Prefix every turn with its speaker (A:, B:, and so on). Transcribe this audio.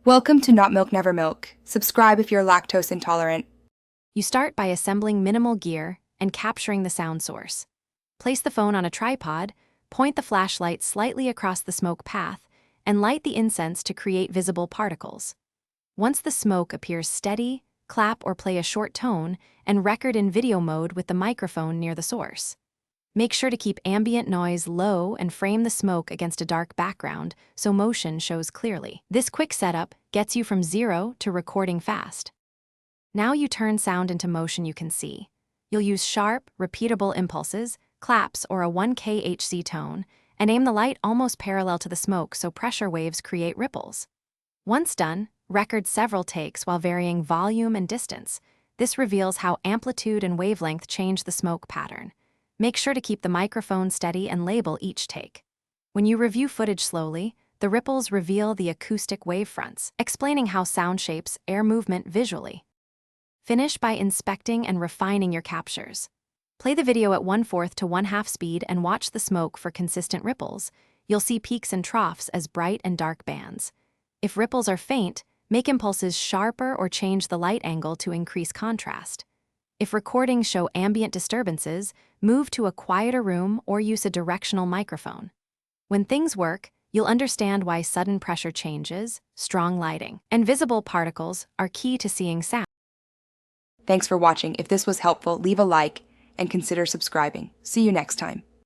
A: Welcome to Not Milk Never Milk. Subscribe if you're lactose intolerant.
B: You start by assembling minimal gear and capturing the sound source. Place the phone on a tripod, point the flashlight slightly across the smoke path, and light the incense to create visible particles. Once the smoke appears steady, clap or play a short tone and record in video mode with the microphone near the source. Make sure to keep ambient noise low and frame the smoke against a dark background so motion shows clearly. This quick setup gets you from zero to recording fast. Now you turn sound into motion you can see. You'll use sharp, repeatable impulses, claps, or a 1K HC tone, and aim the light almost parallel to the smoke so pressure waves create ripples. Once done, record several takes while varying volume and distance. This reveals how amplitude and wavelength change the smoke pattern. Make sure to keep the microphone steady and label each take. When you review footage slowly, the ripples reveal the acoustic wavefronts, explaining how sound shapes air movement visually. Finish by inspecting and refining your captures. Play the video at 1/4 to 1/2 speed and watch the smoke for consistent ripples. You'll see peaks and troughs as bright and dark bands. If ripples are faint, make impulses sharper or change the light angle to increase contrast. If recordings show ambient disturbances, move to a quieter room or use a directional microphone. When things work, you'll understand why sudden pressure changes, strong lighting, and visible particles are key to seeing sound.
A: Thanks for watching. If this was helpful, leave a like and consider subscribing. See you next time.